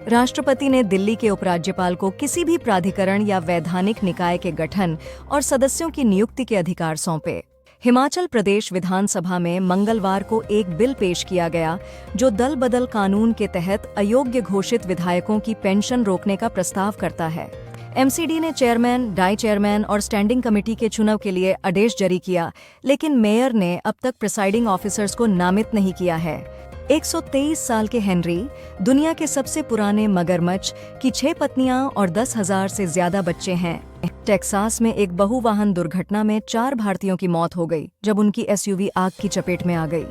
राष्ट्रपति ने दिल्ली के उपराज्यपाल को किसी भी प्राधिकरण या वैधानिक निकाय के गठन और सदस्यों की नियुक्ति के अधिकार सौंपे। हिमाचल प्रदेश विधानसभा में मंगलवार को एक बिल पेश किया गया जो दल बदल कानून के तहत अयोग्य घोषित विधायकों की पेंशन रोकने का प्रस्ताव करता है। एमसीडी ने चेयरमैन, डाई चेयरमैन और स्टैंडिंग कमेटी के चुनाव के लिए आदेश जारी किया, लेकिन मेयर ने अब तक प्रिसाइडिंग ऑफिसर्स को नामित नहीं किया है। 123 साल के हेनरी, दुनिया के सबसे पुराने मगरमच्छ की 6 पत्नियां और 10,000 से ज्यादा बच्चे हैं। टेक्सास में एक बहुवाहन दुर्घटना में 4 भारतीयों की मौत हो गई जब उनकी एसयूवी आग की चपेट में आ गई।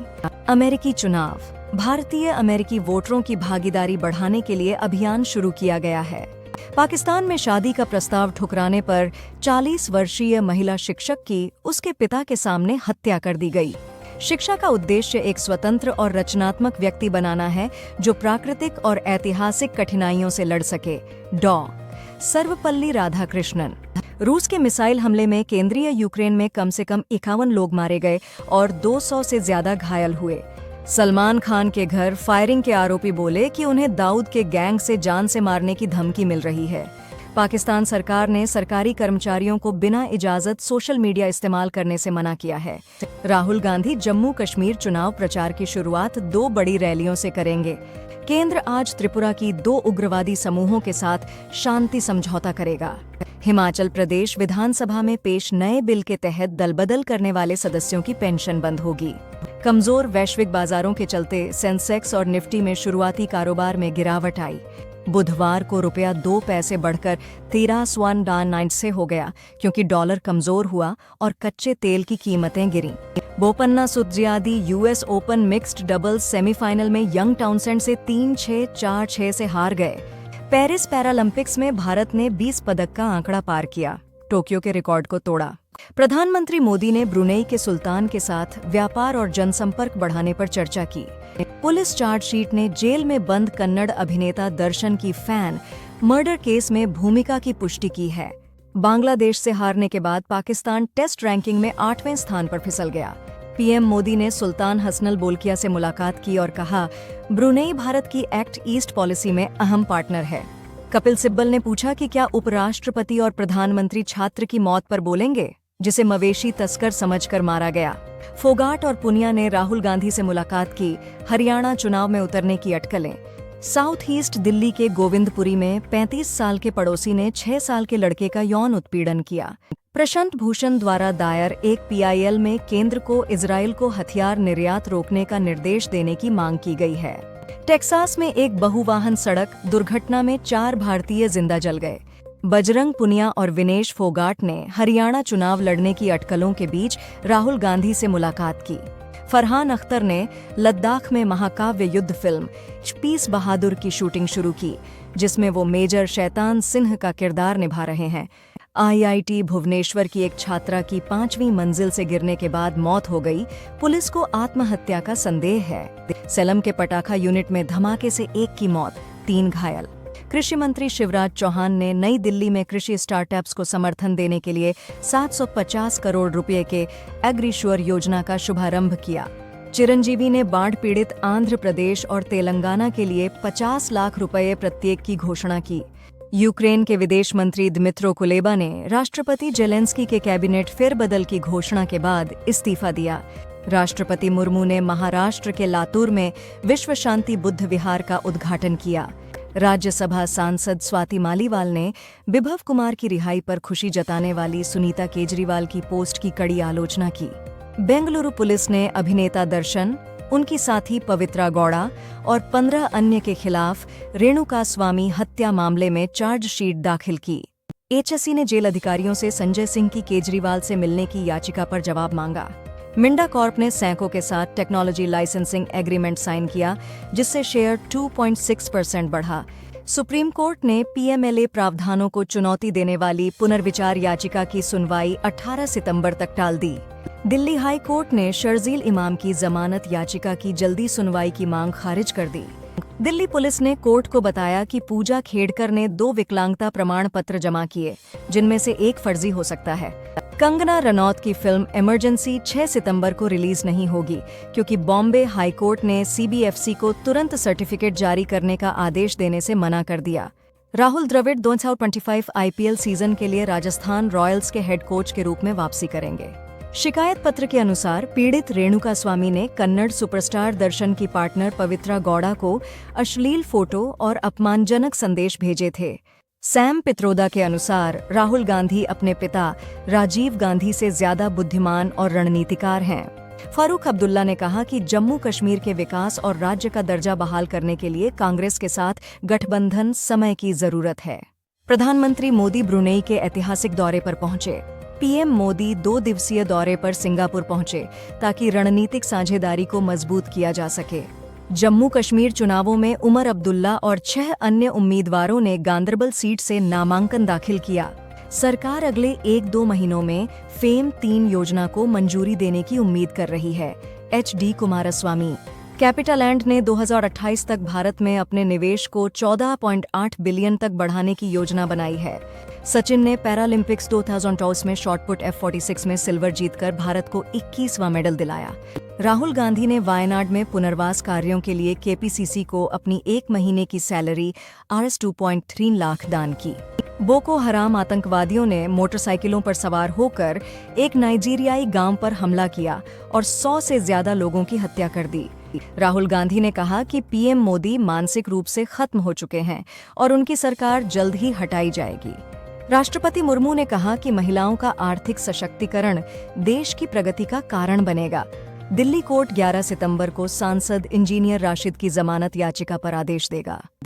अमेरिकी चुनाव। भारतीय अमेरिकी वोटरों की भागीदारी बढ़ाने के लिए अभियान शुरू किया गया है। पाकिस्तान में शादी का प्रस्ताव ठुकराने पर 40 वर्षीय महिला शिक्षक की उसके पिता के सामने हत्या कर दी गई। शिक्षा का उद्देश्य एक स्वतंत्र और रचनात्मक व्यक्ति बनाना है जो प्राकृतिक और ऐतिहासिक कठिनाइयों से लड़ सके। डॉ. सर्वपल्ली राधाकृष्णन। रूस के मिसाइल हमले में केंद्रीय यूक्रेन में कम से कम 51 लोग मारे गए और 200 से ज्यादा घायल हुए। सलमान खान के घर फायरिंग के आरोपी बोले कि उन्हें दाऊद के गैंग से जान से मारने की धमकी मिल रही है। पाकिस्तान सरकार ने सरकारी कर्मचारियों को बिना इजाजत सोशल मीडिया इस्तेमाल करने से मना किया है। राहुल गांधी जम्मू कश्मीर चुनाव प्रचार की शुरुआत 2 बड़ी रैलियों से करेंगे। केंद्र आज त्रिपुरा की 2 उग्रवादी समूहों के साथ शांति समझौता करेगा। हिमाचल प्रदेश विधानसभा में पेश नए बिल के तहत दलबदल करने वाले सदस्यों की पेंशन बंद होगी। कमजोर वैश्विक बाजारों के चलते सेंसेक्स और निफ्टी में शुरुआती कारोबार में गिरावट आई। बुधवार को रुपया 2 पैसे बढ़कर 13.9 से हो गया क्योंकि डॉलर कमजोर हुआ और कच्चे तेल की कीमतें गिरीं। Bopanna Sutjiadi US Open mixed doubles semifinal में यंग टाउनसेंड से 3-6, 4-6 से हार गए। पेरिस पैरालंपिक्स में भारत ने 20 पदक का आंकड़ा पार किया, टोक्यो के रिकॉर्ड को तोड़ा। प्रधानमंत्री मोदी ने ब्रुनेई के सुल्तान के साथ व्यापार और जनसंपर्क बढ़ाने पर चर्चा की। पुलिस चार्जशीट ने जेल में बंद कन्नड़ अभिनेता दर्शन की फैन मर्डर केस में भूमिका की पुष्टि की है। बांग्लादेश से हारने के बाद पाकिस्तान टेस्ट रैंकिंग में 8वें स्थान पर फिसल गया। पीएम मोदी ने सुल्तान हसनल बोल्किया से मुलाकात की और कहा, ब्रुनेई भारत की एक्ट ईस्ट पॉलिसी में अहम पार्टनर है। कपिल सिब्बल ने पूछा कि क्या उपराष्ट्रपति और प्रधानमंत्री छात्र की मौत पर बोलेंगे, जिसे मवेशी तस्कर समझकर मारा गया। फोगाट और पुनिया ने राहुल गांधी से मुलाकात की, हरियाणा चुनाव में उतरने की अटकलें। साउथ ईस्ट दिल्ली के गोविंदपुरी में 35 साल के पड़ोसी ने 6 साल के लड़के का यौन उत्पीड़न किया। प्रशांत भूषण द्वारा दायर एक पीआईएल में केंद्र को इजराइल को हथियार निर्यात रोकने का निर्देश देने की मांग की गई है। टेक्सास में एक बहुवाहन सड़क दुर्घटना में 4 भारतीय जिंदा जल गए। बजरंग पुनिया और विनेश फोगाट ने हरियाणा चुनाव लड़ने की अटकलों के बीच राहुल गांधी से मुलाकात की। फरहान अख्तर ने लद्दाख में महाकाव्य युद्ध फिल्म पीस बहादुर की शूटिंग शुरू की, जिसमें वो मेजर शैतान सिंह का किरदार निभा रहे हैं। आईआईटी भुवनेश्वर की एक छात्रा की 5वीं मंजिल से गिरने के बाद मौत हो गई। पुलिस को आत्महत्या का संदेह है। सेलम के पटाखा यूनिट में धमाके से 1 की मौत, 3 घायल। कृषि मंत्री शिवराज चौहान ने नई दिल्ली में कृषि स्टार्टअप्स को समर्थन देने के लिए 750 करोड़ रुपए के एग्रीश्योर योजना का शुभारंभ किया। चिरंजीवी ने बाढ़ पीड़ित आंध्र प्रदेश और तेलंगाना के लिए 50 लाख रुपए प्रत्येक की घोषणा की। यूक्रेन के विदेश मंत्री दिमित्रो कुलेबा ने राष्ट्रपति जेलेंस्की के कैबिनेट फेरबदल की घोषणा के बाद इस्तीफा दिया। राष्ट्रपति मुर्मू ने महाराष्ट्र के लातूर में विश्व शांति बुद्ध विहार का उद्घाटन किया। राज्यसभा सांसद स्वाति मालीवाल ने बिभव कुमार की रिहाई पर खुशी जताने वाली सुनीता केजरीवाल की पोस्ट की कड़ी आलोचना की। बेंगलुरु पुलिस ने अभिनेता दर्शन, उनकी साथी पवित्रा गौड़ा और 15 अन्य के खिलाफ रेणुका स्वामी हत्या मामले में चार्जशीट दाखिल की। एचएससी ने जेल अधिकारियों से संजय सिंह की केजरीवाल से मिलने की याचिका पर जवाब मांगा। मिंडा कॉर्प ने सैंको के साथ टेक्नोलॉजी लाइसेंसिंग एग्रीमेंट साइन किया, जिससे शेयर 2.6% बढ़ा। सुप्रीम कोर्ट ने पीएमएलए प्रावधानों को चुनौती देने वाली पुनर्विचार याचिका की सुनवाई 18 सितंबर तक टाल दी। दिल्ली हाई कोर्ट ने शर्जील इमाम की जमानत याचिका की जल्दी सुनवाई की मांग खारिज कर दी। दिल्ली पुलिस ने कोर्ट को बताया कि पूजा खेड़कर ने 2 विकलांगता प्रमाण पत्र जमा किए, जिनमें से एक फर्जी हो सकता है। कंगना रनौत की फिल्म इमरजेंसी 6 सितंबर को रिलीज नहीं होगी क्योंकि बॉम्बे हाई कोर्ट ने सीबीएफसी को तुरंत सर्टिफिकेट जारी करने का आदेश देने से मना कर दिया। राहुल द्रविड़ 2025 आईपीएल सीजन के लिए राजस्थान रॉयल्स के हेड कोच के रूप में वापसी करेंगे। शिकायत पत्र के अनुसार पीड़ित रेणुका स्वामी ने कन्नड़ सुपरस्टार दर्शन की पार्टनर पवित्रा गौड़ा को अश्लील फोटो और अपमानजनक संदेश भेजे थे। सैम पित्रोदा के अनुसार राहुल गांधी अपने पिता राजीव गांधी से ज्यादा बुद्धिमान और रणनीतिकार हैं। फारूक अब्दुल्ला ने कहा कि जम्मू कश्मीर के विकास और राज्य का दर्जा बहाल करने के लिए कांग्रेस के साथ गठबंधन समय की जरूरत है। प्रधानमंत्री मोदी ब्रुनेई के ऐतिहासिक दौरे पर पहुंचे। पीएम मोदी 2 दिवसीय दौरे पर सिंगापुर पहुंचे ताकि रणनीतिक साझेदारी को मजबूत किया जा सके। जम्मू कश्मीर चुनावों में उमर अब्दुल्ला और 6 अन्य उम्मीदवारों ने गांदरबल सीट से नामांकन दाखिल किया। सरकार अगले 1-2 महीनों में फेम 3 योजना को मंजूरी देने की उम्मीद कर रही है। HD कुमारस्वामी। कैपिटालैंड ने 2028 तक भारत में अपने निवेश को 14.8 बिलियन तक बढ़ाने की योजना बनाई है। सचिन ने पैरालंपिक्स 2024 में शॉटपुट F46 में सिल्वर जीतकर भारत को 21वां मेडल दिलाया। राहुल गांधी ने वायनाड में पुनर्वास कार्यों के लिए केपीसीसी को अपनी 1 महीने की सैलरी Rs 2.3 लाख दान की। बोको हराम आतंकवादियों ने मोटरसाइकिलों पर सवार होकर एक नाइजीरियाई गांव पर हमला किया और 100 से ज्यादा लोगों की हत्या कर दी। राहुल गांधी ने कहा कि पीएम मोदी मानसिक रूप से खत्म हो चुके हैं और उनकी सरकार जल्द ही हटाई जाएगी। राष्ट्रपति मुर्मू ने कहा कि महिलाओं का आर्थिक सशक्तिकरण देश की प्रगति का कारण बनेगा। दिल्ली कोर्ट 11 सितंबर को सांसद इंजीनियर राशिद की जमानत याचिका पर आदेश देगा।